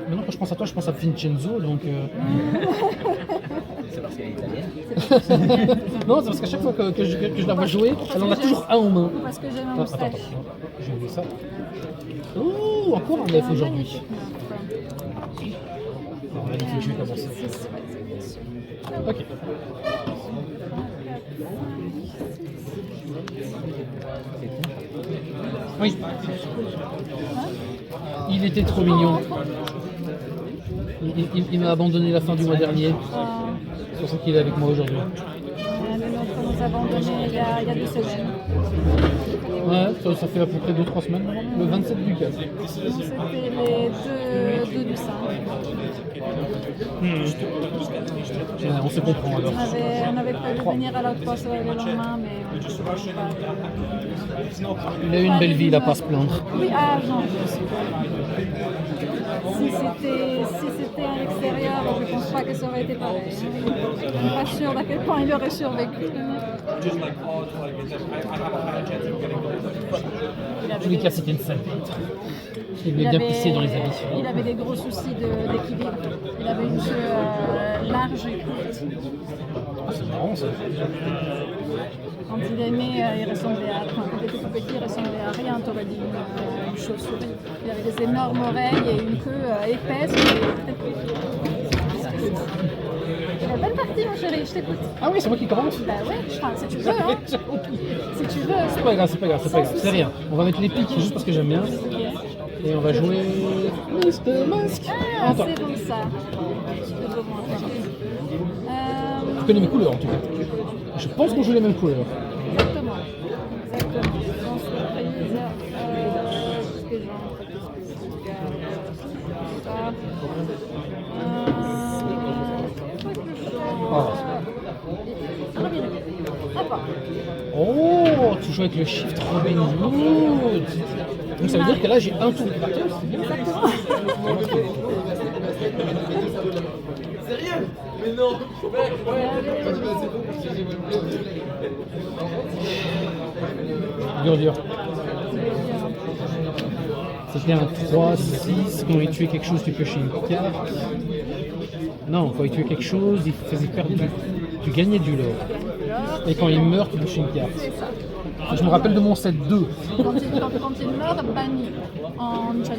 Maintenant, quand je pense à toi, je pense à Vincenzo, donc... C'est parce qu'elle est italienne. Non, c'est parce qu'à chaque fois que je la vois jouer, elle en a toujours un en main. Parce que j'aime un Attends, moustache. j'ai vu ça. Oh, encore un neuf aujourd'hui. Magnifique, je vais commencer. Ok. Oui. Il était trop mignon. Il m'a abandonné la fin du mois dernier. C'est pour ça qu'il est avec moi aujourd'hui. Le nôtre nous a abandonnés il y a 2 semaines. Ouais, ça fait à peu près 2-3 semaines maintenant. Le 27 du 4. Donc c'était les 2 du 5. On se comprend alors. On avait prévu de venir à l'autre poste le lendemain, mais on ne peut pas. Il a eu une belle vie, il n'a pas à se plaindre. Oui, ah non, je suis si c'était à l'extérieur, je ne pense pas que ça aurait été pareil. Je ne suis pas sûre d'à quel point il aurait survécu. En tous les cas, c'était une sale bête. Il lui a bien pissé dans les habits. Il avait des gros soucis d'équilibre. Il avait une queue large et courte. Ah, c'est marrant ça. Quand il aimait, il ressemblait à... Enfin, quand il était tout petit, il ressemblait à rien, t'aurais dit une chauve-souris. Il avait des énormes oreilles et une queue épaisse. C'est la belle partie, mon chéri, je t'écoute. Ah oui, c'est moi qui commence. Bah ouais, enfin, si tu veux, hein. Si tu veux. C'est pas grave, c'est pas grave, c'est pas grave. C'est rien. On va mettre les pics juste parce que j'aime bien. Et on va jouer Mr. Mask. Ah, c'est donc ça. Je connais mes couleurs en tout cas. Je pense qu'on joue les mêmes couleurs. Exactement. Exactement. Sans surprise. Qu'est-ce que Oh, tu joues avec le Shift Robin Hood. Donc ça veut dire que là j'ai un tour gratos. Exactement. Sérieux? Mais non. Dur. C'était un 3-6, quand il tuait quelque chose, tu piochais une carte. Non, quand il tuait quelque chose, il faisait perdre tu gagnais du lore. Et quand il meurt, tu piochais une carte. Je me rappelle de mon set 2. Quand il meurt, banni en défi.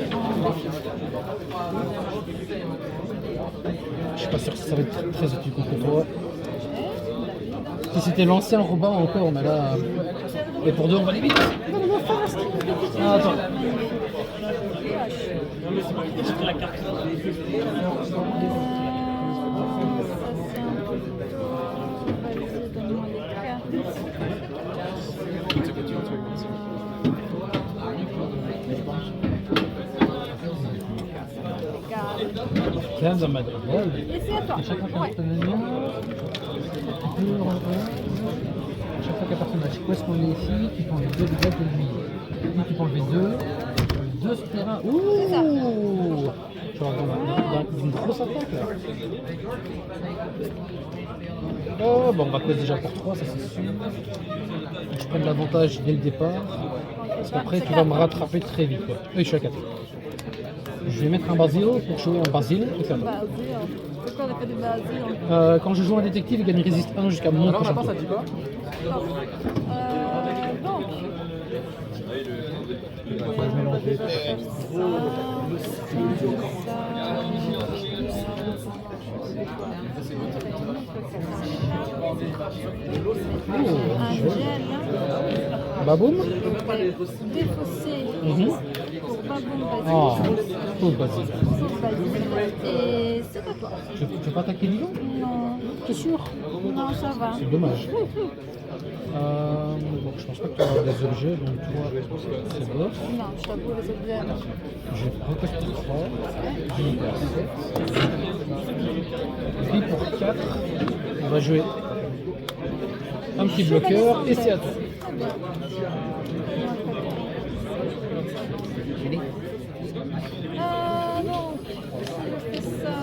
Je suis pas sûr que ça va être très utile contre toi. Si c'était l'ancien Robin encore, mais là... Et pour deux, on va aller vite. Ah, attends. Calme dans ma drôle. Et c'est à toi. Chacun fait un personnage. Chaque fois qu'un personnage quest qu'on est ici, tu peux enlever 2 dégâts de lui. Lui, tu peux enlever 2 sur terrain. Ouh! Genre d'une grosse attaque là. Oh, bon, on va quest déjà pour 3, ça c'est sûr. Donc, je prends de l'avantage dès le départ. Parce qu'après, tu vas me rattraper très vite. Quoi. Oui, je suis à 4. Je vais mettre un Basil pour jouer un Basil. Et ça va. C'est quoi l'effet du Basil? Quand je joue un détective, il gagne résiste 1 jusqu'à mon prochain tour. Donc, Je vais mélanger. un gel Baboum. défaussé pour Baboum Oh, Basil. pauvre Basil. Et c'est à toi. Tu veux pas attaquer Lyon? Non, T'es sûr? non, ça va. C'est dommage. Bon, je pense pas que tu auras des objets, donc toi, c'est bof. Non, je t'avoue, les objets. Je vais reposter 3. Je vais faire 7. Puis pour 4, on va jouer un petit bloqueur et c'est à toi. Donc, je fais ça.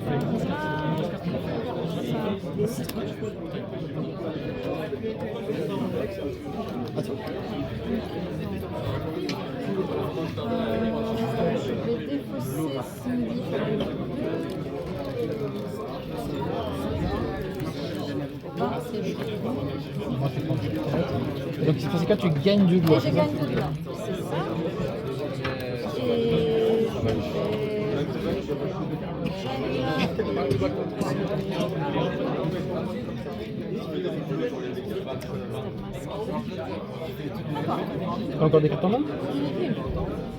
Je vais défausser Cindy. Ah, c'est joli. Moi, tu prends du 4. Donc, dans ces cas, tu gagnes du Et gloire. je gagne de blanc, c'est ça. Et T'as encore des cartes en main?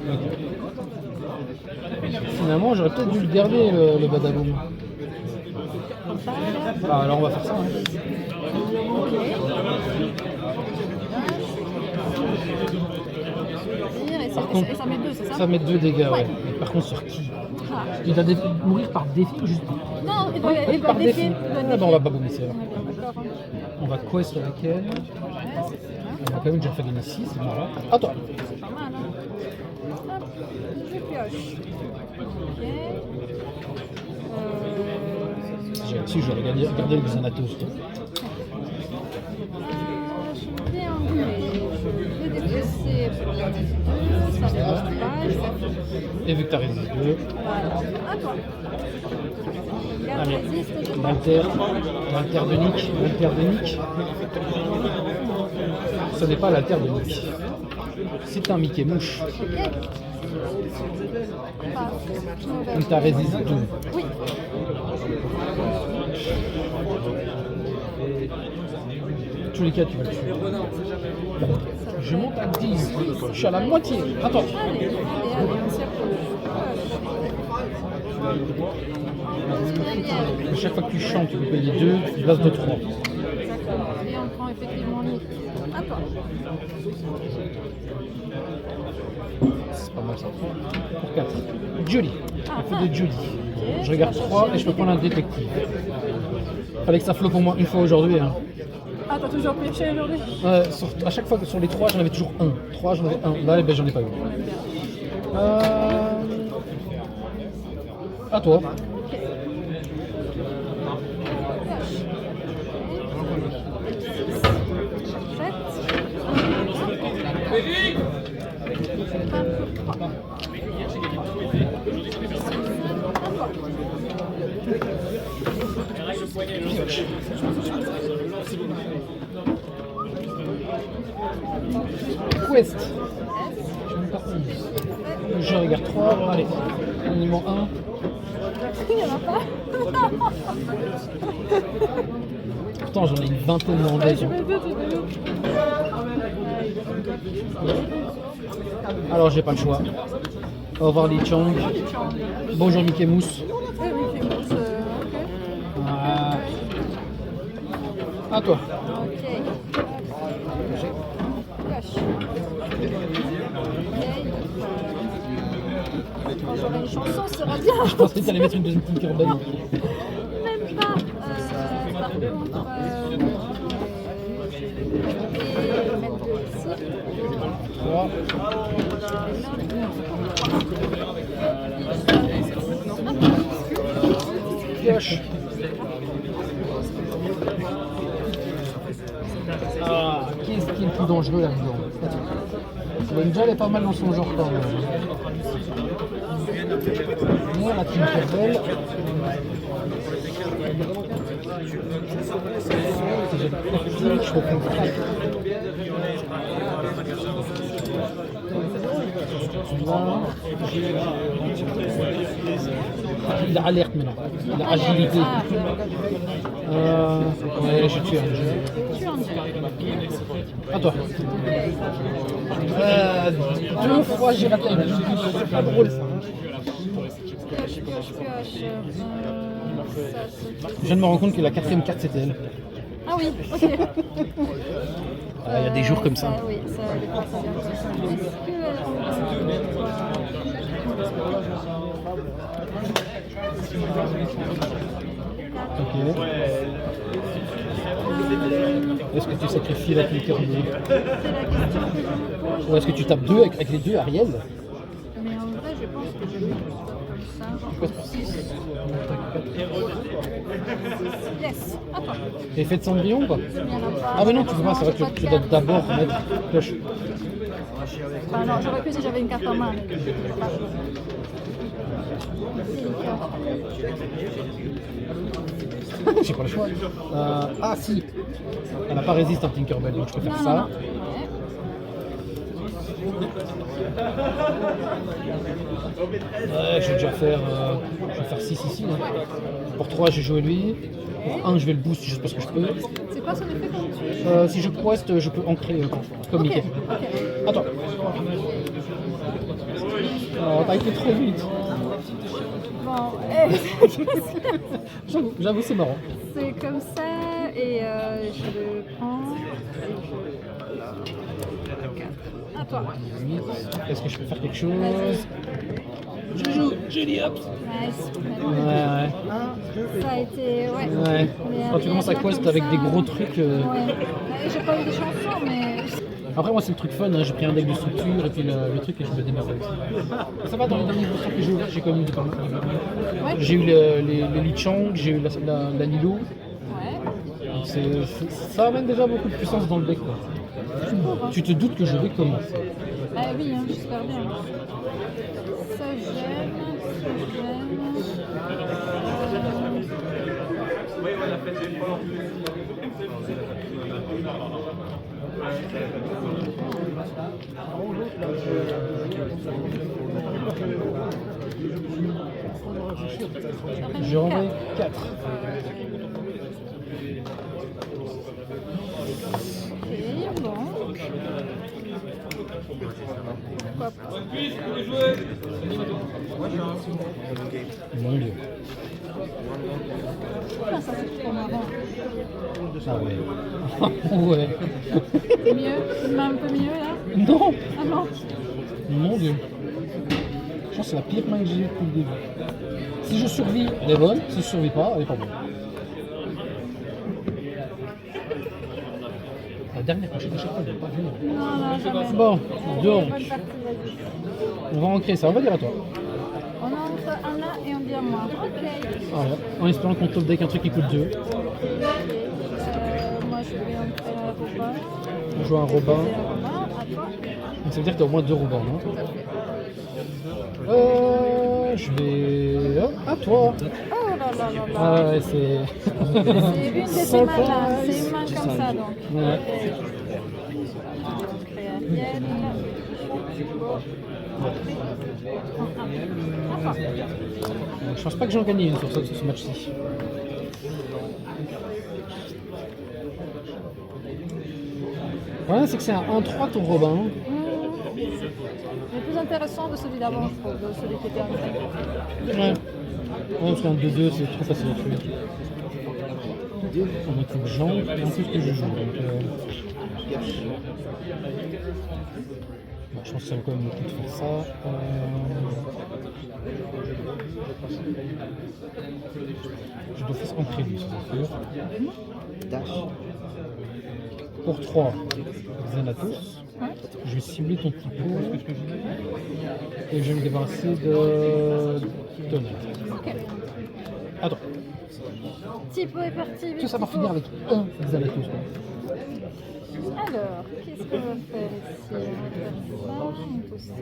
Ok. Finalement, j'aurais peut-être dû le garder, le badaboum. Bah, alors on va faire ça. Hein. Et ça met 2, c'est ça? Ça met 2 dégâts, ouais. Mais par contre, sur qui? Ah. Il va mourir par défi ou juste Non, il doit par défi? défier. Ah bah on va pas boumisser alors. D'accord. On va quest avec elle. Ouais, c'est bien. On a quand même déjà fait gagner 6, c'est marrant. À toi. C'est pas mal, hein. Hop, je pioche. Ok. Si j'aurais gardé le Xanatos. Je vais enlever. Je vais déplacer pour la 2, ça ne marche pas. Et vu que t'as résisté 2, Voilà. À toi. Garde allez, résiste, je pense. l'alter de Nick, ce n'est pas l'alter de Nick. C'est un Mickey Mouche. Ok. Pas mauvais. Donc t'as résisté 2. Oui. Dans tous les cas, tu vas le tuer. Je monte à 10. Je suis à la moitié. Attends. Allez, on s'y À chaque fois que tu chantes, tu peux payer 2, tu places de 3. D'accord. Et on prend effectivement Nick. À toi. C'est pas mal ça. Pour 4. Julie. Il faut de Julie. Ok. Je regarde 3 et je peux prendre un détective. Fallait que ça floppe au moins une fois aujourd'hui. Hein. Ah, t'as toujours pioché aujourd'hui? À chaque fois que sur les 3, j'en avais toujours 1. 3, j'en avais 1. Là, eh ben, j'en ai pas eu. À toi. Quest. Je regarde 3. Allez. Numéro 1. Il n'y en a pas. Pourtant, j'en ai une vingtaine dans le deck. Je mets 2, tu fais l'autre. Alors, j'ai pas le choix. Au revoir, Li Chang. Bonjour, Mickey Mousse. Oui, Mickey Mouse, ok. Ah. À toi. Ok. Cache. Quand j'aurai une chanson, ce sera bien. Je pensais que tu allais mettre une deuxième Tinkerbell. Même pas. Par contre, je vais mettre 2 ici. 3. Pioche. Ah, qu'est-ce qui est le plus dangereux là-dedans? Déjà, elle est pas mal dans son genre quand même. Moi, la Tinkerbell. Je reprends 4. Là, il a alerte maintenant. Il a agilité. Ouais, je tue un jeu. Tu en dis. À toi. 2 fois j'ai raté avec le c'est pas drôle ça. Pioche. Je viens de me rendre compte que la 4ème carte c'était elle. Ah oui, ok. Il y a des jours comme ça. Oui, ça dépend. Ok. Est-ce que tu sacrifies la Tinkerbell ou est-ce que tu tapes 2 avec les 2 Ariel? Mais en vrai, je pense que je vais. ça. 6. Yes, à toi. Effet de Cendrillon ou pas? Il n'y en a pas. Ah mais non, tu peux pas, c'est vrai que tu dois d'abord mettre pioche. Enfin, non, j'aurais pu si j'avais une carte en main. Mais je peux pas. J'ai pas le choix. Ah si, elle n'a pas résisté en Tinkerbell, donc je peux faire ça. Non. Ouais, je vais déjà faire, 6 ici. Là. Pour 3, j'ai joué lui. Pour 1, je vais le boost juste parce que je peux. C'est quoi son effet quand tu... Si je quest, je peux ancrer comme Mickey. Ok. Attends. Oh, t'as été trop vite. Bon, J'avoue, c'est marrant. c'est comme ça et je le prends. À toi. Est-ce que je peux faire quelque chose? Je joue, Julie, hop. Nice. Ouais. Ça a été... Ouais. Ouais. Quand tu commences à quest avec des gros trucs. Ouais. J'ai pas eu de chansons, mais... Après, moi, c'est le truc fun. Hein. J'ai pris un deck de structure et puis le truc et je me démerde avec ça. Ça va dans les derniers boosters que j'ai ouverts, j'ai quand même eu des pas mal. Ouais. J'ai eu les Lichang, j'ai eu la Nilo. Ouais. Donc ça amène déjà beaucoup de puissance dans le deck. Quoi. Tu te doutes que je vais comment? Ah oui, hein, j'espère bien. Ça j'aime. Je renvoie 4. Ok, bon. Pourquoi pas? Mon dieu. Ah, ça c'est trop marrant. Ah ouais. Ouais. C'est mieux? Une main un peu mieux là? Non. Ah non? Mon dieu. Je pense que c'est la pire main que j'ai eue depuis le début. Si je survis, elle est bonne. Si je survis pas, elle est pas bonne. La dernière prochaine, à chaque fois, elle n'est pas venue. Non, jamais. Bon, donc, Bonne partie, vas-y. on va ancrer ça. On va dire à toi. On entre un là et on dit à moi. Ok. Voilà. En espérant qu'on top deck un truc qui coûte 2. Moi je vais entrer à la Robin. On joue un Robin. C'est la Robin, à toi. Donc ça veut dire que tu as au moins 2 Robins. Hein. Tout à fait. Je vais. Oh, à toi. Oh là là là là. Ah ouais, c'est. C'est une de ces mains-là. C'est une main comme ça donc. Ouais. Créariel. Enfin. Je pense pas que j'en gagne une sur ce match-ci. Le problème, c'est que c'est un 1-3 ton Robin. Le plus intéressant de celui d'avant, je trouve, de celui qui était en Ouais. Parce qu'un 2-2, c'est trop facile à tuer. On a tout Jean, et en plus que je joue. Donc, bon, je pense que ça vaut quand même le coup de faire ça. Je dois faire ancrer lui, c'est sûr. Pour 3, Xanatos. Je vais cibler ton typo. Et je vais me débarrasser de Donald. Ok. Attends, Typo est parti. tout ça va finir avec un Xanatos. Alors, qu'est-ce qu'on va faire ici? On va faire ça, tout ça.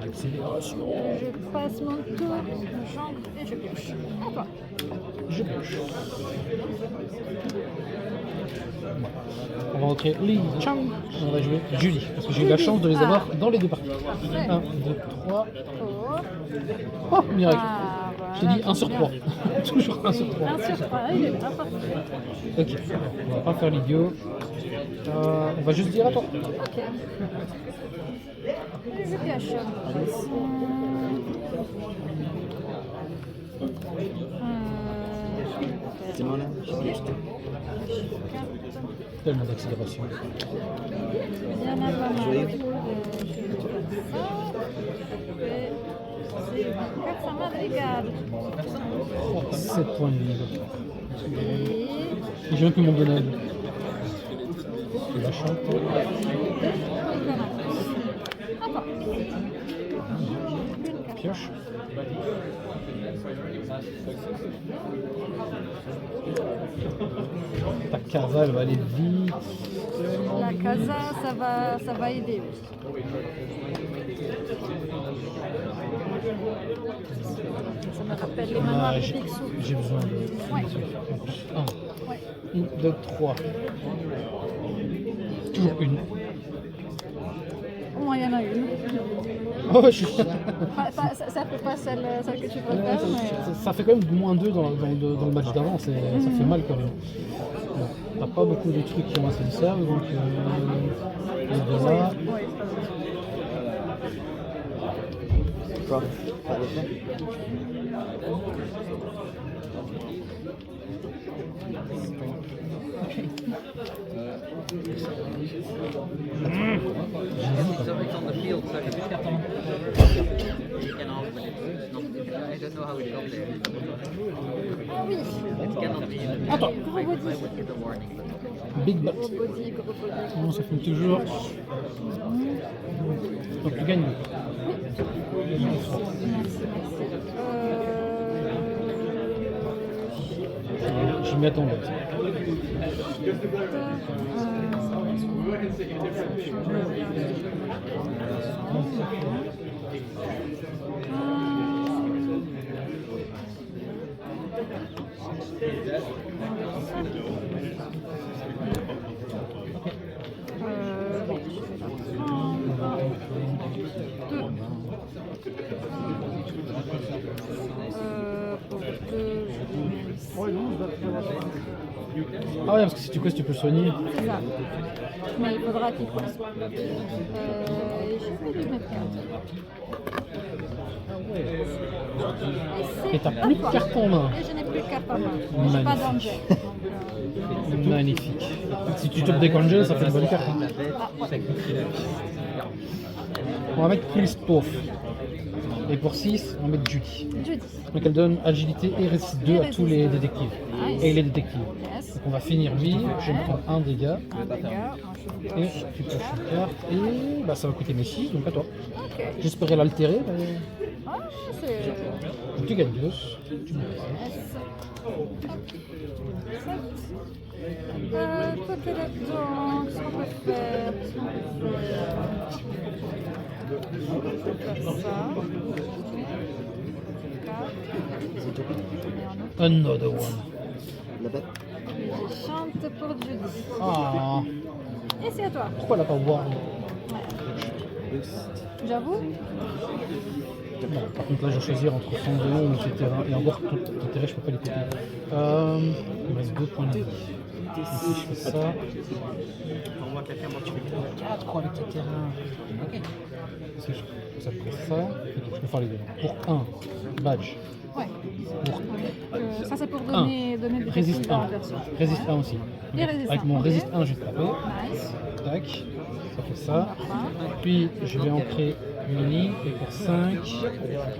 Accélération. Je passe mon tour, j'entre et je pioche. À toi. Je pioche. On va entrer Li Chang. On va jouer Julie. Parce que j'ai eu la chance de les avoir dans les deux parties. Parfait. 1, 2, 3. Oh. Oh, miracle. Ah, Je t'ai dit 1 sur 3. Toujours 1 sur 3. 1 sur 3, il est là, parfait. Ok, on va pas faire l'idiot. On va juste dire à toi. Ok. Je pioche. C'est mon âme. Tellement d'accélération. Il y en a pas mal. Joyeux. C'est 400 madrigales. 7 points de vie. Et J'ai même plus mon Donald. Et la chante. Attends. Pioche. Ta casa, elle va aller vite. La casa, ça va aider. Ça me rappelle les manoirs de J'ai Picsou. besoin de. Ouais. 1, 2, 3. Toujours une. Au moins, il y en a une. Oh, je suis. Ça fait pas celle que tu préfères, mais... Ça fait quand même moins 2 dans le match d'avant, ça fait mal quand même. Bon, t'as pas beaucoup de trucs qui vont assez servent, donc les deux là. Oui. Quoi? Pas de fait? It's on the field, so you can off, but it's not. I don't know how it got there. Ah oui. It cannot be. Attends. Gros body. I would get a warning. But Big butt. Gros body, gros body. Non, ça finit toujours. Donc tu gagnes. Je m'y attendais. Ah ouais, parce que si tu quests, tu peux le soigner. C'est ça. Mais il faudra qu'il pense. Je vais lui mettre Et t'as plus de cartes en main. Et je n'ai plus de carte en main. Je n'ai pas d'angel. Magnifique. Si tu topes des congés, ça fait une bonne carte. Hein. On va mettre Christophe. Et pour 6, on va mettre Judy. Judy. Donc elle donne agilité et résiste 2 à tous les détectives. Nice. Et les détectives. Yes. Donc on va finir lui, je vais me prendre un dégât. Un dégât. Et tu pioches une carte. Et bah, ça va coûter mes 6, donc à toi. Ok. J'espérais l'altérer, mais Ah, c'est... donc tu gagnes 2. Tu me Yes. Côté là-dedans, qu'est-ce qu'on peut faire? Ça. Another one. La bête? Je chante pour Judy. Ah, Et c'est à toi. pourquoi elle a pas voir? J'avoue. Bon, par contre là je vais choisir entre fond de long et terrain. Et encore tout intérêt, je peux pas les péter. Il me reste 2 points de vie. Ici je fais ça. on voit quelqu'un quand tu fais 4 quoi avec tes terrains. Ok. Ça fait ça. Ok, je peux faire les deux. Pour 1, badge. Ouais. Pour Ça c'est pour donner des résiste petits dans 1. la version. Résiste 1 aussi. Et résiste Avec 1, mon ok. résiste 1, je vais taper. Nice. Tac. Ça fait ça. Puis je vais ancrer Mini. Et pour 5,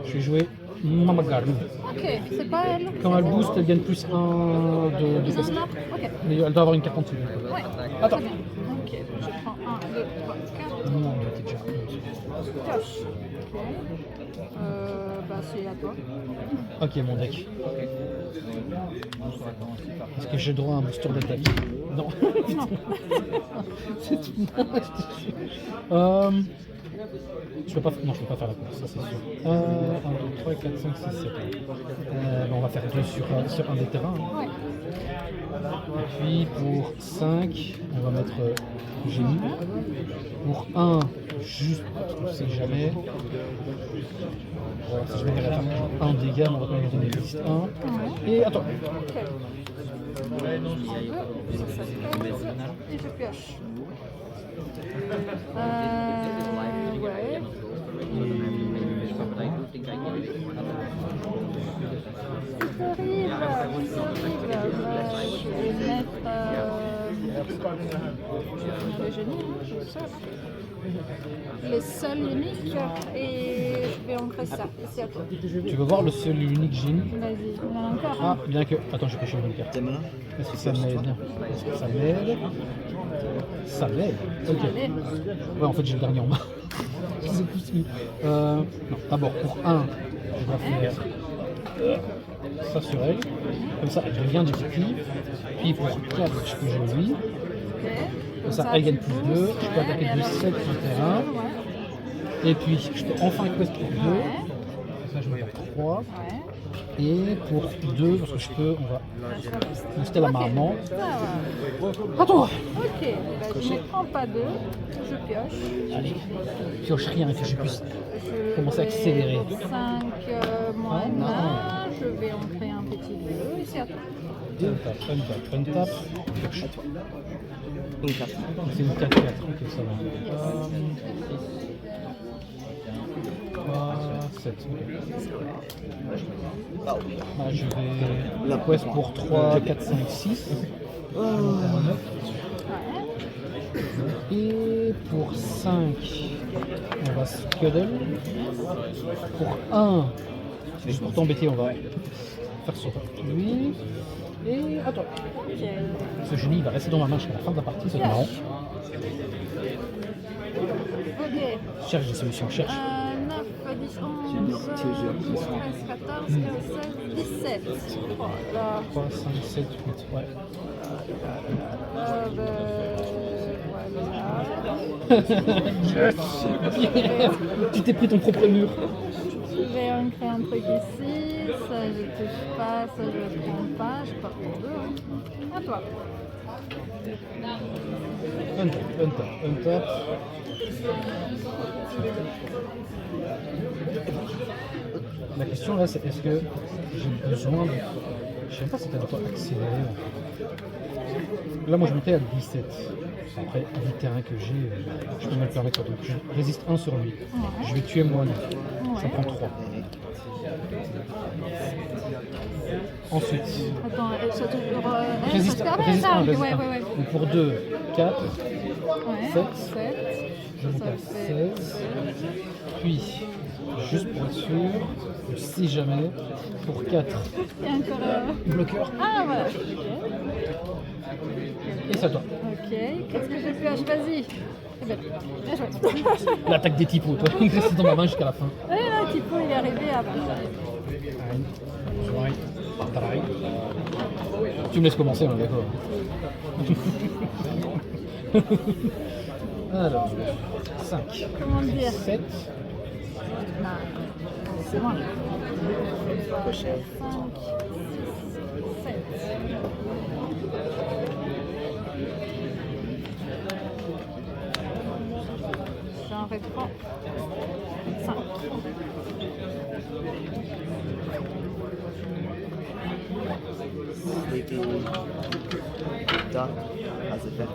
je vais jouer Mamagarou. Ok, c'est pas elle. Quand elle boost, elle gagne plus 1 de Ils en cost. ont. Ok. Mais elle doit avoir une carte en dessous. Ouais. Attends. Très bien. Ok, je prends 1, 2, 3, 4. Non, elle était déjà. Pioche. Ok. Bah c'est à toi. Ok, mon deck. Est-ce que j'ai droit à un booster d'attaque? Non. Non. C'est tout. Je peux pas, non, je peux pas faire la course, ça c'est sûr. 1, 2, 3, 4, 5, 6, 7. On va faire 2 sur un des terrains. Hein. Ouais. Et puis pour 5, on va mettre génie. Pour 1, juste, on ne sait jamais. Voilà, si je vais faire un dégât, on va quand même donner résiste 1. Et attends. Ok. 1, 2, ça se pèse. Et je pioche. Ouais. I do think I can. Je vais mettre le génie, c'est ça. Les seuls uniques et je vais ancrer ça. Et c'est à toi. Tu veux voir le seul et l'unique Jin? Vas-y, il y en a encore Ah, un. bien que. Attends, j'ai pêché une carte. Tes mains. Est-ce que ça m'aide? Est-ce que ça m'aide? Ça m'aide. Ok. Allez. Ouais, en fait, j'ai le dernier en main. Je sais plus si. Non, d'abord, pour 1, je dois faire ça sur elle. Comme ça, elle devient détective. Puis pour 4, je peux jouer lui. Ok. Comme ça, elle gagne plus 2. Je peux attaquer de 7 sur le terrain. Ouais. Et puis, je peux enfin quest pour 2. Ouais. Ça, je vais faire 3. Ouais. Et pour 2, parce que je peux, on va booster la Ok, maman. ça va. À toi! Ok, bah, je ne prends pas 2, je pioche. Allez, pioche rien, que je puisse Je commencer à accélérer. 5 moins Ah, non. 1, je vais en créer un petit 2 et c'est à toi. Untap, pioche. Une carte. C'est une 4-4, ok, ça va. 3, 7, Ah, je vais la quest pour 3, 4, 5, 6. Et pour 5, on va scuddle. Pour 1, juste pour t'embêter, on va faire sur lui. Et attends. Ok. Ce génie il va rester dans ma main jusqu'à la fin de la partie, c'est marrant. Ok. Cherche des solutions, cherche. 9, 10, 11, 13, 14, 15, 16, 17. Voilà. 3, 5, 7, 8, ouais. Voilà. Tu t'es pris ton propre mur. Je vais en créer un truc ici. Ça, je touche pas. Ça, je prends pas. Je pars pour 2. Hein. À toi. Untap. La question là, c'est est-ce que j'ai besoin de... Je sais pas si t'as de quoi accélérer. En fait. Là, moi, je montais à 17. Après, vu le terrain que j'ai, je peux me le permettre. Donc, je résiste 1 sur lui. Je vais tuer moi. Ça prend 3. Ensuite, Attends, ça t'ouvre. résiste 1. Ouais, ouais. Donc, pour 2, 4, Ouais. 7. 7. Je monte à 16. Puis, juste pour être sûr, si jamais, pour 4, Il y a encore. bloqueur. Ah, voilà. Et ça toi. Ok. Qu'est-ce que j'ai pioche? Vas-y. Eh ben, bien joué. L'attaque des typos, toi. Il reste dans ma main jusqu'à la fin. Et là, Tipo, il est arrivé après. Tu me laisses commencer, on est d'accord. Alors, 5, Comment dire? 7, Non. C'est moi. Cocher. 5, 6, 7. J'en reprends 5. Sleepy Duck has effect.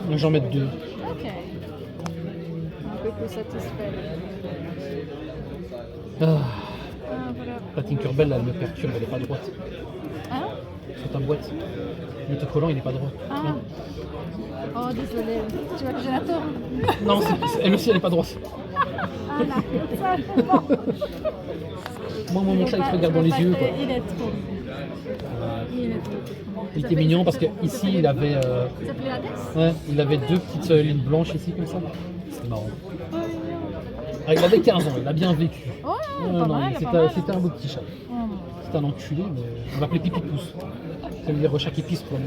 donc j'en mets 2. Ok. Un peu plus satisfait. Ah, Ah, voilà. la Tinkerbell, là, elle me perturbe, elle est pas droite. Hein? Sur ta boîte. Le collant, il est pas droit. Ah. Non. Oh, désolé. Tu vois que j'ai la tour? Non, elle aussi, elle est pas droite. Ah là, ça, c'est bon. Moi, mon chat, il te regarde dans les yeux, quoi. Il est trop. Il est trop. Il était mignon parce que ici, il avait, Ça s'appelait Alex? ouais, il avait 2 petites lignes blanches ici, comme ça. C'était marrant. Ah, il avait 15 ans, il a bien vécu. Ouais, Non, pas non, mal, c'était pas mal. c'était un beau petit chat. C'était un enculé, mais on l'appelait Pipi Pouce. Ça veut dire chat qui pisse, quoi.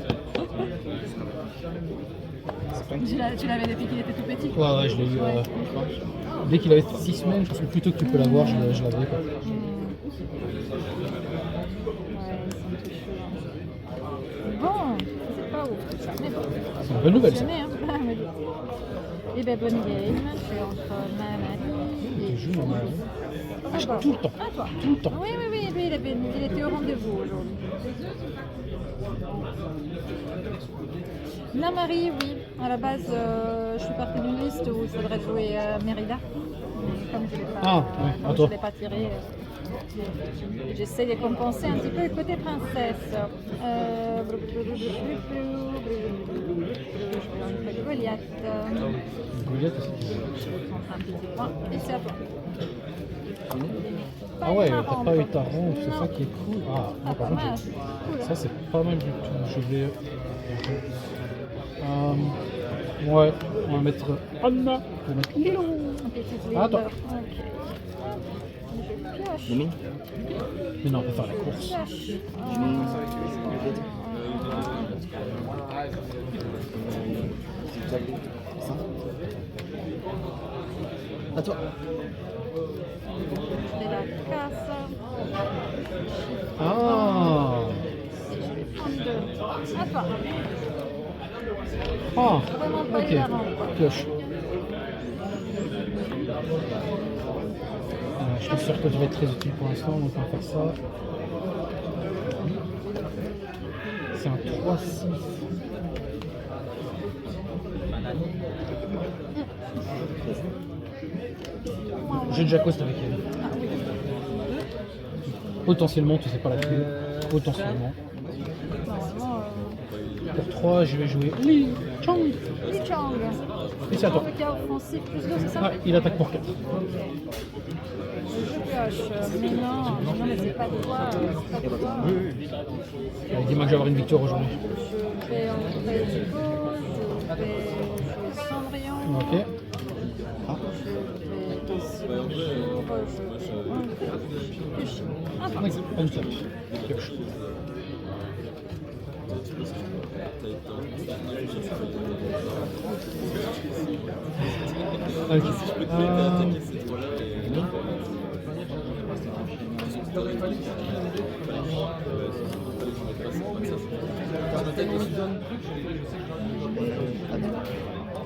Tu l'avais depuis qu'il était tout petit? Ouais, je l'ai eu. Dès qu'il avait 6 semaines, je pense que plus tôt que tu peux l'avoir, je l'avais, quoi. Bon, c'est pas ouf tout ça, mais bon. C'est une bonne nouvelle, ça. Fonctionné, hein. Mais bon. Et ben bonne game, je suis entre Mamie et Je joue normal. Ah, bah. Tout le temps. À toi. Tout le temps. Oui, lui, il était au rendez-vous aujourd'hui. La Marie, oui. À la base, je suis partie d'une liste où il faudrait jouer Mérida. Mais comme je ne l'ai pas, Ah, ouais, à comme toi. je l'ai pas tiré, j'essaie de compenser un petit peu le côté princesse. Goliath. Goliath aussi. Et c'est à toi. Ah ouais, Pas t'as une pas eu rampe. ta rampe, c'est Non. ça qui est cool. Ah, moi, Ah, par pas contre, mal. j'ai- Cool. ça c'est pas mal du tout. Je vais. Ouais, on va mettre Anna. On va mettre Lilo. Un petit Ah, attends. leader. Ok. Je pioche. Mimi. Mais non, on va faire la course. Pioche. Ça. À toi. Et la casse. Ah. Et je vais prendre deux. À toi. Ah. Vraiment pas Ok. eu la rampe. Pioche. Je suis sûr que je vais être très utile pour l'instant, donc on va faire ça. C'est un 3-6. J'ai déjà coste avec elle. Potentiellement, tu sais pas la tuer. Potentiellement. Normalement, Pour 3, je vais jouer Li Chang. Li Chang. Et c'est à toi. Le cas offensif plus 2, c'est ça? Ah, il attaque pour 4. Je pioche. Mais non, mais c'est pas de toi. C'est pas de toi. Dis-moi que je vais avoir une victoire aujourd'hui. Je vais entrer du coup. Je vais jouer Cendrillon. Ok. Je vais ici sur. Je vais entrer. Pioche. Ah, D'accord, pas du tout. Pioche. Ok.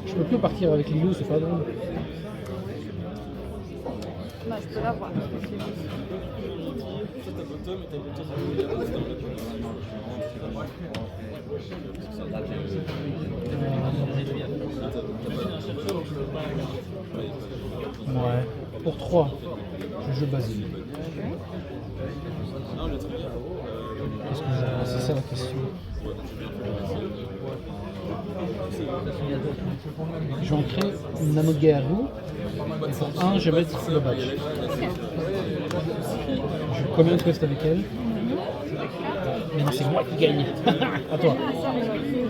Je peux plus partir avec Lilou, c'est pas drôle. bah, je peux l'avoir. Ouais. Pour 3, je joue Basile. Qu'est-ce que j'ai? C'est ça la question. Je vais en créer une Namogaru. Et pour 1, je vais mettre le badge. Je vais combien de quests avec elle? Mais non, c'est moi qui gagne. À toi. Ah, sérieux.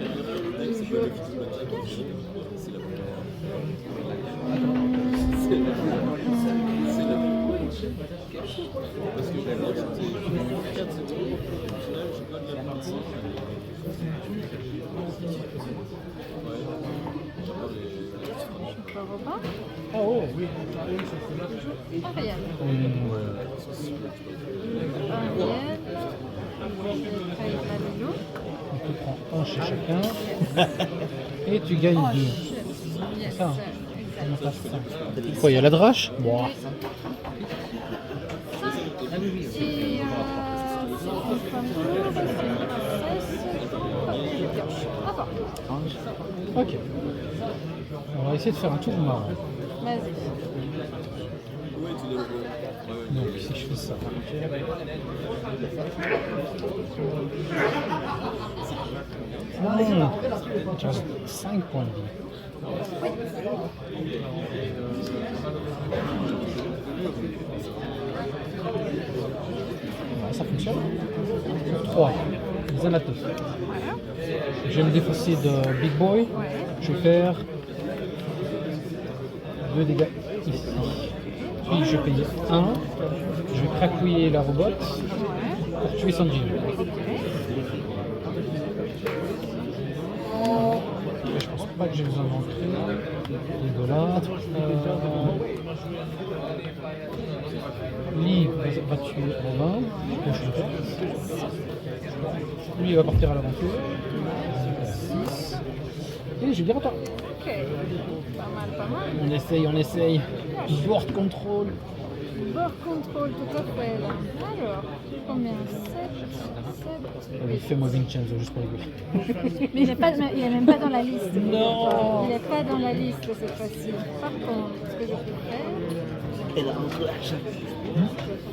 Robin, Ah ouais, oui. Ariel. Donc tu prends un chez chacun. Et tu gagnes 2. Yes, Ça. exact. Quoi, il y a la drache? Bon. Et c'est comme tour, c'est une princesse, et je pioche. À toi. Ok. On va essayer de faire un tour marrant. Vas-y. Donc si je fais ça. Tu as 5 points de vie. Ouais, ça fonctionne. 3. Zanatos. Je vais me défausser de Big Boy. Je vais faire 2 dégâts ici. Puis je paye 1. Je vais cracouiller la robot pour tuer Sanji. Je pense pas que j'ai besoin d'entrer. Rigolâtre. Lee va tuer Robin. Je pioche une carte. Lui il va partir à l'aventure. 6. Et je vais dire à toi. Ok. Pas mal, pas mal. On essaye. Board control. Board control, tout à fait. Là. Alors, combien? 7. Allez, fais-moi Vincenzo juste pour rigoler. Mais il est même pas dans la liste. Non. Il n'est pas dans la liste cette fois-ci. Par contre, ce que je peux faire, Et la introduction.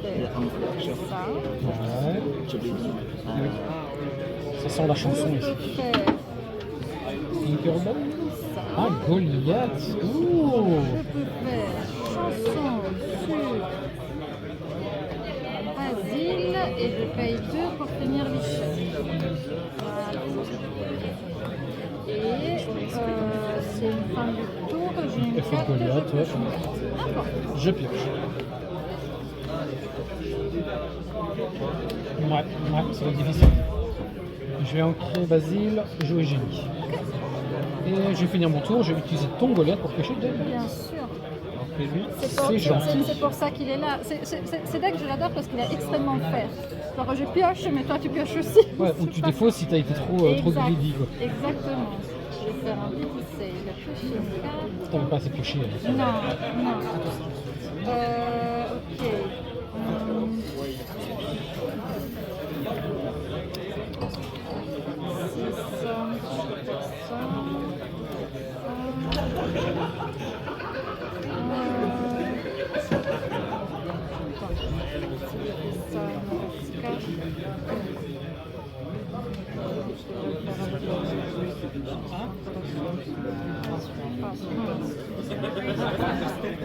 Et la introduction. Ça. Ouais. Je l'ai dit. Ça sent la chanson Je ici. peux faire Tinkerbell. ça. Ah, Goliath. Ouh. Je peux faire chanson sur Basile et je paye 2 pour finir Michel. Voilà. Et c'est une fin du tour, j'ai une Et faut carte. Goliath, ouais. D'accord. Je pioche. Ouais, ça va être difficile. Je vais ancrer Basile, jouer génie. Et je vais finir mon tour, je vais utiliser ton Goliath pour piocher le deck. Bien sûr. C'est gentil. C'est pour ça qu'il est là. C'est deck, je l'adore parce qu'il est extrêmement fair. Alors je pioche, mais toi tu pioches aussi. Ouais, ou tu défausses si t'as été trop Exact. greedy, quoi. Exactement. Je vais faire un petit save. Piocher une carte. T'avais pas assez pioché. Hein. Non, non. Ok.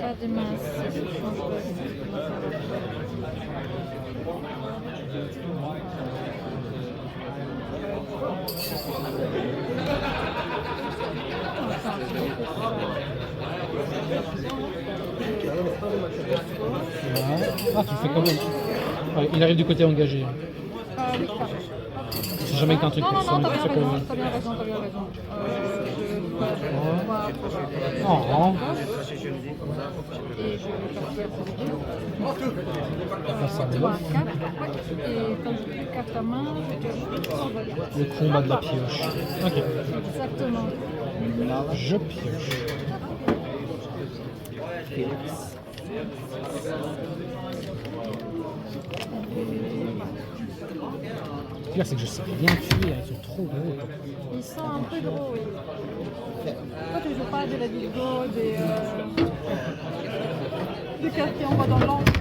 Pas de masse, je Ah, tu le fais quand même. Ouais, il arrive du côté engagé. oui, C'est jamais qu'un truc non, pour non, ça, non, mais tu fais t'as quand bien même. raison, t'as bien raison, t'as bien raison. Oh, Et je vais partir pour deux. ça, ça 3, va. 4. Et quand j'ai plus de carte à main, je pioche. Le combat de la pioche. Ok, Exactement. je pioche. Félix. Le pire, c'est que je sais rien tuer, ils sont trop gros. quoi. Ils sont un peu gros, oui. Toi, tu joues pas de la Vigo, des cartes qui envoient dans l'encre.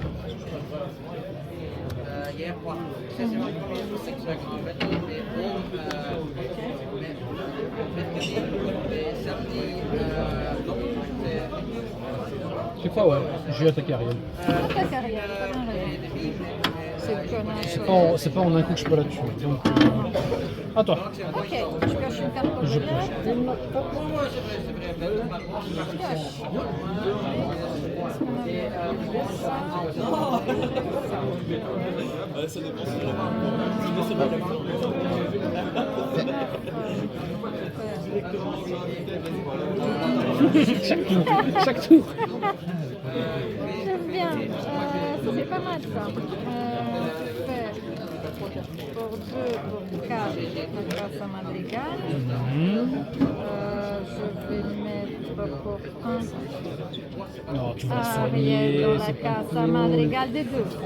Je sais pas, ouais, je vais attaquer Ariel. Ta carrière, t'as bien raison. C'est le connard. C'est pas en un coup que je peux la tuer. Donc, à toi. Ok, tu pioches une carte pour Je Goliath. pioche. Pioche. Est-ce qu'on avait ça? Ça dépend si Chaque tour. Chaque tour. J'aime bien. Ça fait pas mal ça. Je fais pour 2, pour 4, la Casa Madrigal. Je vais mettre pour 1 Non, tu vas la Ariel soigner. dans la c'est pas Casa cool. Madrigal des deux. Je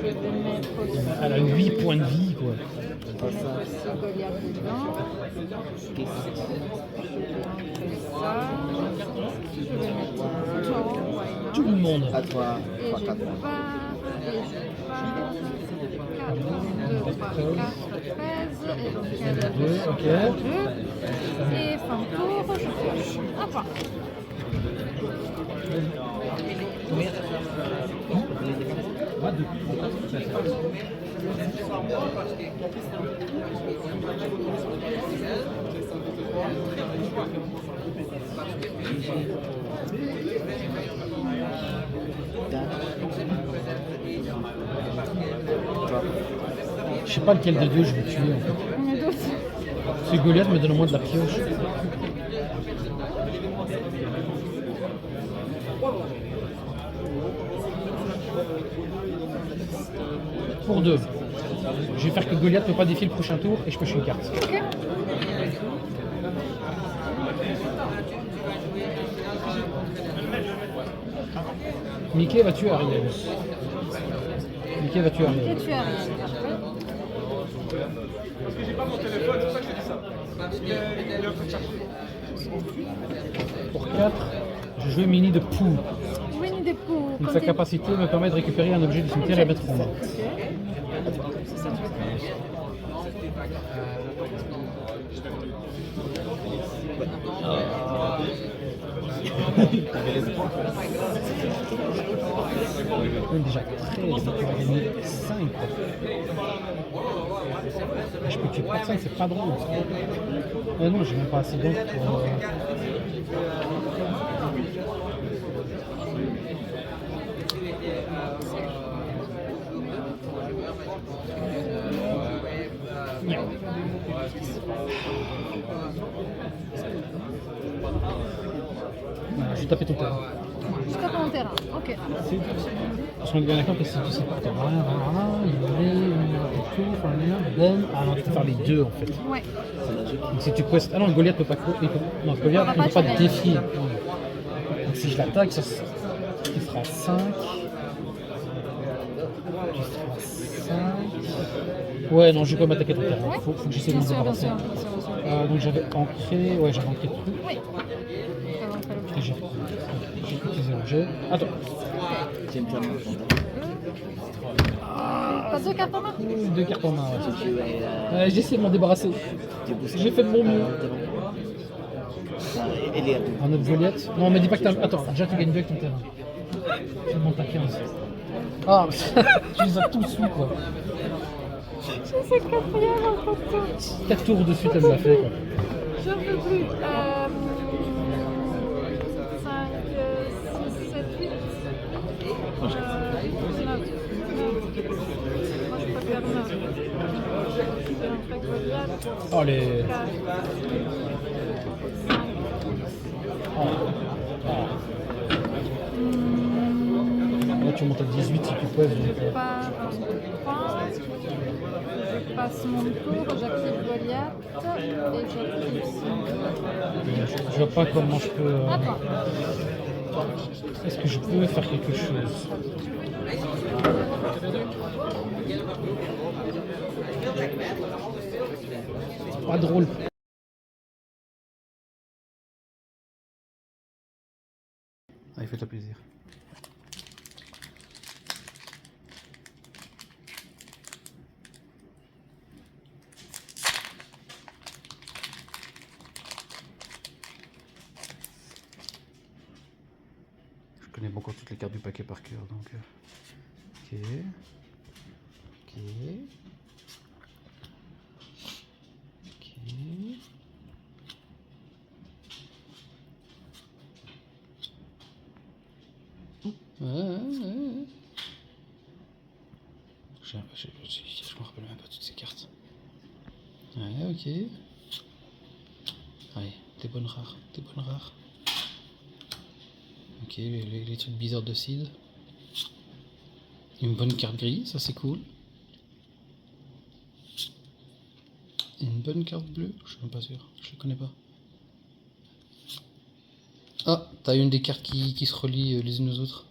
vais mettre aussi, Elle a 8 points de vie, quoi. je vais mettre aussi Goliath dedans. Je vais enlever ça. Je vais mettre Thor, why not? Tout le monde. À toi. Et 3, je 4. pars, et je pars. 4, 2, 3, 4, 13. Et donc elle a 2, Ok. 2. Et fin de tour, je pioche. À part. Je sais pas lequel des deux je vais tuer en fait. On est d'autres. C'est Goliath me donne au moins de la pioche. Pour 2. Je vais faire que Goliath ne peut pas défier le prochain tour et je pioche une carte. Ok. Mickey va tuer Ariel. Mickey va tuer Et Ariel. tu arrives. Parfait. Pour 4, Je jouais Mini de Pooh. Winnie the Pooh. Donc quand sa t'es- capacité me permet de récupérer un objet du cimetière et mettre en main. Oui, déjà 13, donc on va gagner 5. Je peux tuer personne, c'est pas drôle. Non, j'ai même pas assez d'eau pour... Voilà, je vais taper ton terrain. Je tape mon terrain. Ok. Parce qu'on est bien d'accord que si tu sais pas, il ah non, tu peux faire les deux en fait. Ouais. Donc si tu questes... Ah non, Goliath peut pas... Non, Goliath On ne va peut pas pas te te défier. Donc si je l'attaque, il fera 5. Tu feras 5. Ouais, non, je vais pas m'attaquer ton terrain. Ouais. Faut que j'essaie de Bien me sûr, bien débarrasser. sûr, bien sûr, bien sûr. Donc j'avais ancré... Ouais, j'avais ancré le truc. Oui. Ça va, on fait l'objet. J'ai utilisé l'objet. Attends. J'ai une flamme dans ton Pas deux cartes en main? 2 cartes en main, ouais. Si tu es J'ai essayé de m'en débarrasser. tu pousses- J'ai fait de mon mieux. Elle est à tout. Un autre Goliath. Non, me dis pas que t'as... Attends, déjà tu gagnes 2 avec ton terrain. Tu montes à 15. Ah, tu les as tous eu quoi. Je sais quatrième en photo. 4 tours de suite, elle me l'a fait quoi. J'en peux plus. 5, 6, 7, 8. 9. Moi, je peux faire 9. Après Goliath. Oh les... 4. Là tu montes à 18 si tu peux. Donc, Je pars en 3. Je passe mon tour, j'active Goliath et j'active je vois pas comment je peux... À toi. Est-ce que je peux faire quelque chose? C'est pas drôle. Allez, fais-toi plaisir. Je connais bon encore toutes les cartes du paquet par cœur, donc... Ok. Ok. Ok. Je me rappelle même pas toutes ces cartes. Ouais, ok. Allez, des bonnes rares, des bonnes rares. Ok, les trucs bizarres de seed. Une bonne carte grise, ça c'est cool. Une bonne carte bleue, je suis même pas sûr, je les connais pas. Ah, t'as une des cartes qui se relient les unes aux autres.